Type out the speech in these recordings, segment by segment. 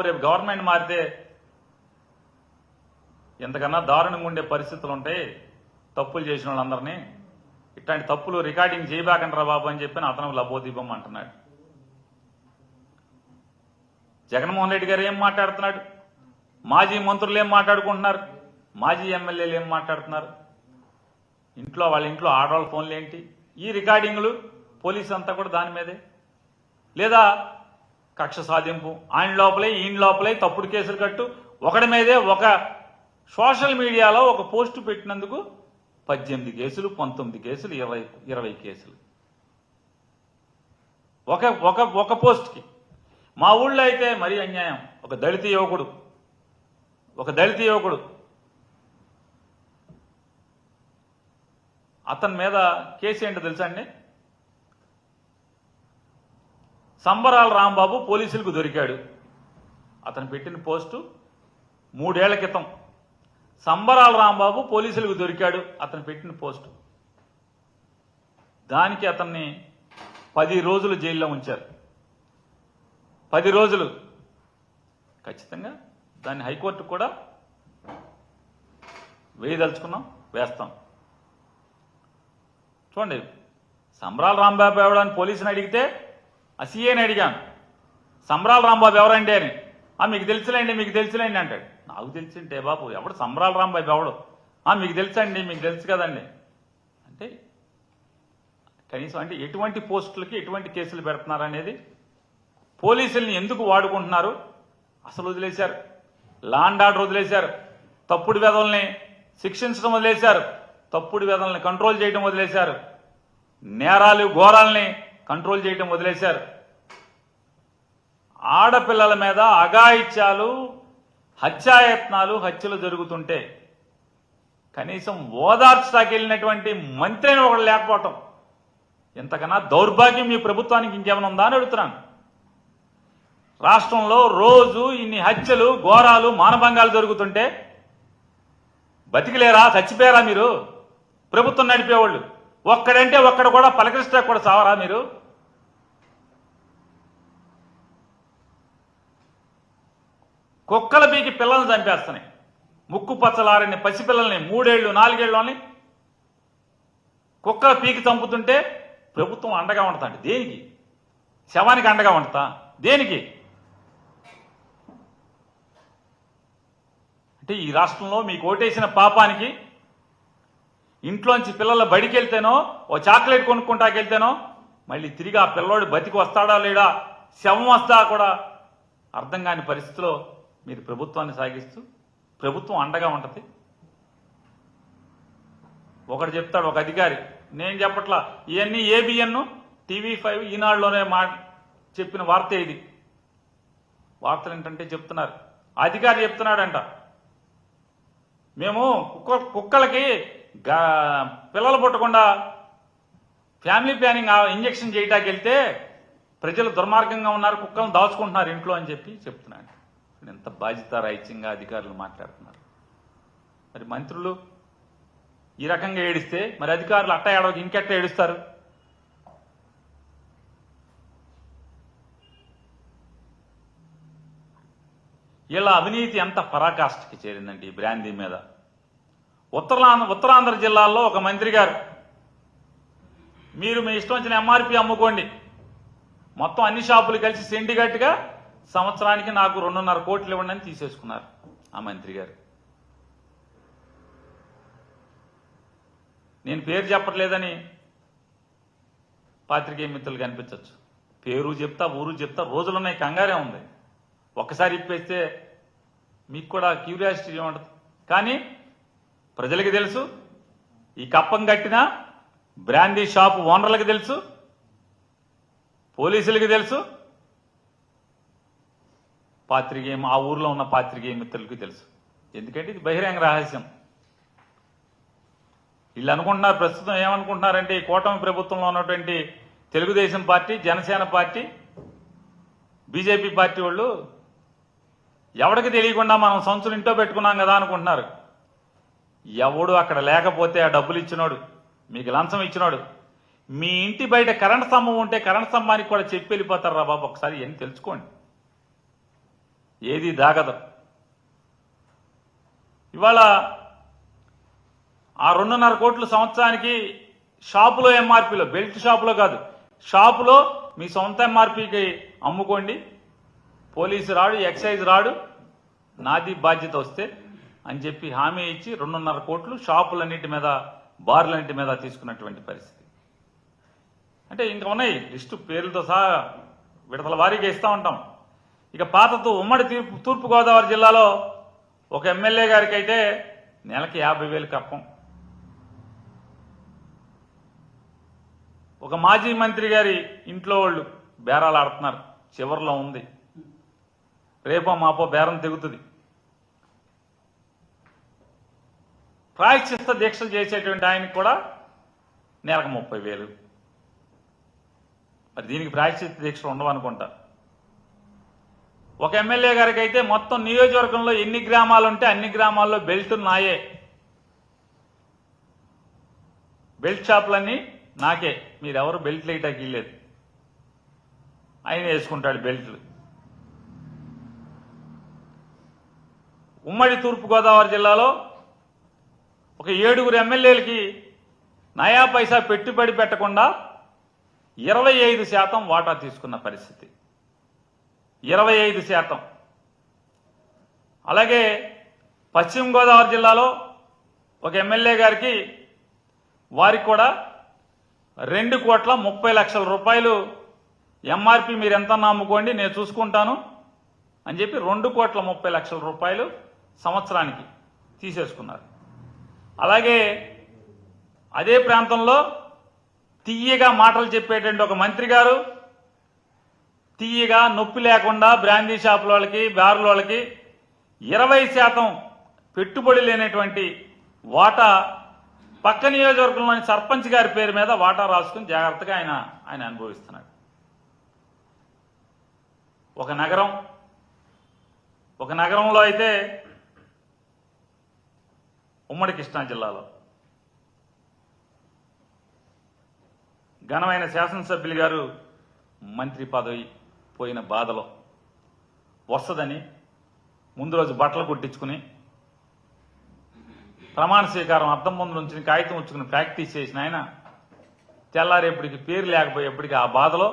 రేపు గవర్నమెంట్ మారితే ఎంతకన్నా దారుణంగా ఉండే పరిస్థితులు ఉంటాయి. తప్పులు చేసిన వాళ్ళందరినీ ఇట్లాంటి తప్పులు రికార్డింగ్ చేయబాకంటారా బాబు అని చెప్పి అతను లబోదీపం అంటున్నాడు. జగన్మోహన్ రెడ్డి గారు ఏం మాట్లాడుతున్నాడు, మాజీ మంత్రులు ఏం మాట్లాడుకుంటున్నారు, మాజీ ఎమ్మెల్యేలు ఏం మాట్లాడుతున్నారు, ఇంట్లో వాళ్ళ ఇంట్లో ఆడవాళ్ళ ఫోన్లు ఏంటి, ఈ రికార్డింగ్లు పోలీసు అంతా కూడా దాని మీదే. లేదా కక్ష సాధింపు, ఆయన లోపలే ఈయన లోపలే తప్పుడు కేసులు కట్టు, ఒకడి మీదే ఒక సోషల్ మీడియాలో ఒక పోస్టు పెట్టినందుకు 18 కేసులు, 19 కేసులు, 20 కేసులు ఒక పోస్ట్కి. మా ఊళ్ళో అయితే మరీ అన్యాయం. ఒక దళిత యువకుడు అతని మీద కేసు ఏంటో తెలుసా అండి? సంబరాల రాంబాబు పోలీసులకు దొరికాడు. అతను పెట్టిన పోస్టు 3 ఏళ్ల క్రితం. సంబరాల రాంబాబు పోలీసులకు దొరికాడు అతను పెట్టిన పోస్టు. దానికి అతన్ని 10 రోజులు జైల్లో ఉంచారు. 10 రోజులు. ఖచ్చితంగా దాన్ని హైకోర్టు కూడా వేయదలుచుకున్నాం, వేస్తాం. చూడండి, సంబరాల రాంబాబు ఎవడని పోలీసుని అడిగితే ఆ సీఏని అడిగాను, సంబరాల రాంబాబు ఎవరండి అని. మీకు తెలుసులేండి అంటాడు. నాకు తెలిసింటే బాబు ఎవడు సంబరాల రాంబాబు ఎవడు? మీకు తెలుసు కదండి అంటే కనీసం అంటే ఎటువంటి పోస్టులకి ఎటువంటి కేసులు పెడుతున్నారు అనేది, పోలీసుల్ని ఎందుకు వాడుకుంటున్నారు అసలు వదిలేశారు. లా అండ్ ఆర్డర్ వదిలేశారు, తప్పుడు వెధవల్ని శిక్షించడం వదిలేశారు, తప్పుడు వెధవల్ని కంట్రోల్ చేయడం వదిలేశారు, నేరాలు ఘోరాల్ని కంట్రోల్ చేయడం వదిలేశారు. ఆడపిల్లల మీద అఘాయిత్యాలు, హత్యాయత్నాలు, హత్యలు జరుగుతుంటే కనీసం ఓదార్చడానికి వెళ్ళినటువంటి మంత్రి అని ఒకడు లేకపోవటం ఎంతకన్నా దౌర్భాగ్యం మీ ప్రభుత్వానికి ఇంకేమైనా ఉందా అని అడుగుతున్నాను. రాష్ట్రంలో రోజు ఇన్ని హత్యలు, ఘోరాలు, మానభంగాలు జరుగుతుంటే బతికిలేరా, చచ్చిపోయారా మీరు? ప్రభుత్వం నడిపేవాళ్ళు ఒక్కడంటే ఒక్కడు కూడా పలకరిస్తే కూడా సావరా మీరు? కుక్కల పీకి పిల్లల్ని చంపేస్తున్నాయి. ముక్కు పచ్చలారని పసిపిల్లల్ని 3 ఏళ్ళు 4 ఏళ్ళని కుక్కల పీకి చంపుతుంటే ప్రభుత్వం అండగా ఉంటుందా? దేనికి? శవానికి అండగా ఉంటుందా? దేనికి? అంటే ఈ రాష్ట్రంలో మీకు ఓటేసిన పాపానికి ఇంట్లోంచి పిల్లల బడికి వెళ్తేనో ఓ చాక్లెట్ కొనుక్కుంటాకెళ్తేనో మళ్ళీ తిరిగి ఆ పిల్లోడు బతికి వస్తాడా లేడా, శవం వస్తా కూడా అర్థం కాని పరిస్థితిలో మీరు ప్రభుత్వాన్ని సాగిస్తూ ప్రభుత్వం అండగా ఉంటుంది. ఒకడు చెప్తాడు, ఒక అధికారి, నేను చెప్పట్లా, ఇవన్నీ ఏబిఎన్ TV5 ఈనాడులోనే చెప్పిన వార్త ఇది. వార్తలు ఏంటంటే చెప్తున్నారు, అధికారి చెప్తున్నాడంట, మేము కుక్కలకి పిల్లలు పుట్టకుండా ఫ్యామిలీ ప్లానింగ్ ఇంజెక్షన్ చేయడానికి వెళ్తే ప్రజలు దుర్మార్గంగా ఉన్నారు, కుక్కలను దాచుకుంటున్నారు ఇంట్లో అని చెప్పి చెప్తున్నాడు. ఎంత బాధ్యతారాహిత్యంగా అధికారులు మాట్లాడుతున్నారు. మరి మంత్రులు ఈ రకంగా ఏడిస్తే మరి అధికారులు అట్ట ఏడవకి ఇంకెట్ట ఏడుస్తారు? ఇలా అవినీతి ఎంత పరాకాష్ఠకి చేరిందండి ఈ బ్రాందీ మీద. ఉత్తరాంధ్ర జిల్లాల్లో ఒక మంత్రి గారు, మీరు మీ ఇష్టం వచ్చిన MRP అమ్ముకోండి, మొత్తం అన్ని షాపులు కలిసి సిండికేట్గా సంవత్సరానికి నాకు 2.5 కోట్లు ఇవ్వండి అని తీసేసుకున్నారు ఆ మంత్రి గారు. నేను పేరు చెప్పట్లేదని పాత్రికేయ మిత్రులు కనిపించవచ్చు. పేరు చెప్తా, ఊరు చెప్తా, రోజులున్నాయి, కంగారే ఉంది. ఒక్కసారి ఇప్పేస్తే మీకు కూడా క్యూరియాసిటీ ఉంటుంది. కానీ ప్రజలకి తెలుసు, ఈ కప్పం కట్టిన బ్రాందీ షాపు ఓనర్లకు తెలుసు, పోలీసులకి తెలుసు, ఆ ఊర్లో ఉన్న పాత్రికేయ మిత్రులకి తెలుసు. ఎందుకంటే ఇది బహిరంగ రహస్యం. వీళ్ళు అనుకుంటున్నారు, ప్రస్తుతం ఏమనుకుంటున్నారంటే ఈ కూటమి ప్రభుత్వంలో ఉన్నటువంటి Telugu Desam party, Janasena party, BJP party వాళ్ళు ఎవరికి తెలియకుండా మనం సంచులు ఇంట్లో పెట్టుకున్నాం కదా అనుకుంటున్నారు. ఎవడు అక్కడ లేకపోతే ఆ డబ్బులు ఇచ్చినోడు, మీకు లంచం ఇచ్చినోడు, మీ ఇంటి బయట కరెంట్ స్తంభం ఉంటే కరెంట్ స్తంభానికి కూడా చెప్పి వెళ్ళిపోతారు రా బాబు. ఒకసారి ఏం తెలుసుకోండి. ఏది దాగదు. ఇవాళ ఆ 2.5 కోట్లు సంవత్సరానికి షాపులో ఎంఆర్పీలో, బెల్ట్ షాపులో కాదు, షాపులో మీ సొంత ఎంఆర్పీకి అమ్ముకోండి, పోలీసు రాడు, ఎక్సైజ్ రాడు, నాది బాధ్యత వస్తే అని చెప్పి హామీ ఇచ్చి 2.5 కోట్లు షాపులన్నిటి మీద, బార్లన్నిటి మీద తీసుకున్నటువంటి పరిస్థితి. అంటే ఇంకా ఉన్నాయి లిస్టు, పేర్లతో సహా విడతల వారీగా ఇస్తూ ఉంటాం. ఇక పాతతో ఉమ్మడి తూర్పుగోదావరి జిల్లాలో ఒక ఎమ్మెల్యే గారికి అయితే నెలకి 50,000 కప్పం. ఒక మాజీ మంత్రి గారి ఇంట్లో వాళ్ళు బేరాలు ఆడుతున్నారు, చివరిలో ఉంది, రేపో మాపో బేరం తెగుతుంది. ప్రాయశ్చిత్త దీక్షలు చేసేటువంటి ఆయనకు కూడా నెలకు 30,000. మరి దీనికి ప్రాయశ్చిత్త దీక్షలు ఉండవనుకుంటా. ఒక ఎమ్మెల్యే గారికి అయితే మొత్తం నియోజకవర్గంలో ఎన్ని గ్రామాలు ఉంటే అన్ని గ్రామాల్లో బెల్ట్ నాయే, బెల్ట్ షాపులన్నీ నాకే, మీరెవరు బెల్ట్లు వేయటానికి ఇల్లేదు, ఆయన వేసుకుంటాడు బెల్ట్లు. ఉమ్మడి తూర్పుగోదావరి జిల్లాలో ఒక 7 ఎమ్మెల్యేలకి నయా పైసా పెట్టుబడి పెట్టకుండా 25% వాటా తీసుకున్న పరిస్థితి, 25%. అలాగే పశ్చిమ గోదావరి జిల్లాలో ఒక ఎమ్మెల్యే గారికి, వారికి కూడా 2,30,00,000 రూపాయలు ఎంఆర్పి మీరు ఎంత అమ్ముకోండి నేను చూసుకుంటాను అని చెప్పి 2,30,00,000 రూపాయలు సంవత్సరానికి తీసేసుకున్నారు. అలాగే అదే ప్రాంతంలో తీయగా మాటలు చెప్పేటువంటి ఒక మంత్రి గారు తీయగా నొప్పి లేకుండా బ్రాందీ షాపుల వాళ్ళకి, బార్ల వాళ్ళకి 20% పెట్టుబడి లేనటువంటి వాటా పక్క నియోజకవర్గంలోని సర్పంచ్ గారి పేరు మీద వాటా రాసుకుని జాగ్రత్తగా ఆయన అనుభవిస్తున్నాడు. ఒక నగరంలో అయితే ఉమ్మడి కృష్ణా జిల్లాలో ఘనమైన శాసనసభ్యులు గారు మంత్రి పదవి పోయిన బాధలో వస్తుందని ముందు రోజు బట్టలు కుట్టించుకుని ప్రమాణ స్వీకారం అద్దం ముందు నుంచి కాగితం ఉంచుకుని ప్రాక్టీస్ చేసిన ఆయన తెల్లారేపటికి పేరు లేకపోయేప్పటికీ ఆ బాధలో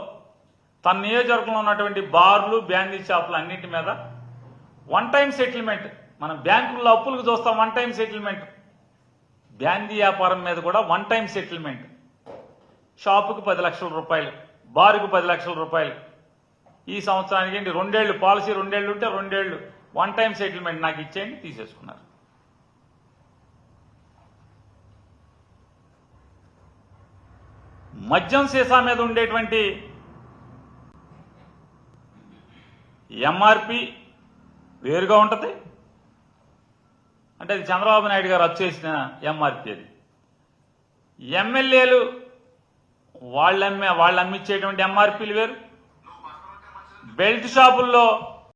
తన నియోజకవర్గంలో ఉన్నటువంటి బార్లు, బ్యాండీ షాపులు అన్నింటి మీద 1 టైం సెటిల్మెంట్. మనం బ్యాంకుల్లో అప్పులకు చూస్తాం 1 టైం సెటిల్మెంట్, బ్యాండీ వ్యాపారం మీద కూడా 1 టైం సెటిల్మెంట్. షాపుకు 10 లక్షల రూపాయలు, బారుకు 10 లక్షల రూపాయలు. ఈ సంవత్సరానికి ఏంటి 2 ఏళ్లు పాలసీ, 2 ఏళ్లు ఉంటే 2 ఏళ్లు 1 టైం సెటిల్మెంట్ నాకు ఇచ్చేయండి, తీసేసుకున్నారు. మద్యం సీసా మీద ఉండేటువంటి ఎంఆర్పి వేరుగా ఉంటుంది, అంటే అది చంద్రబాబు నాయుడు గారు రద్దు చేసిన ఎంఆర్పి. అది ఎమ్మెల్యేలు వాళ్ళు అమ్మిచ్చేటువంటి ఎంఆర్పీలు వేరు, బెల్ట్ షాపుల్లో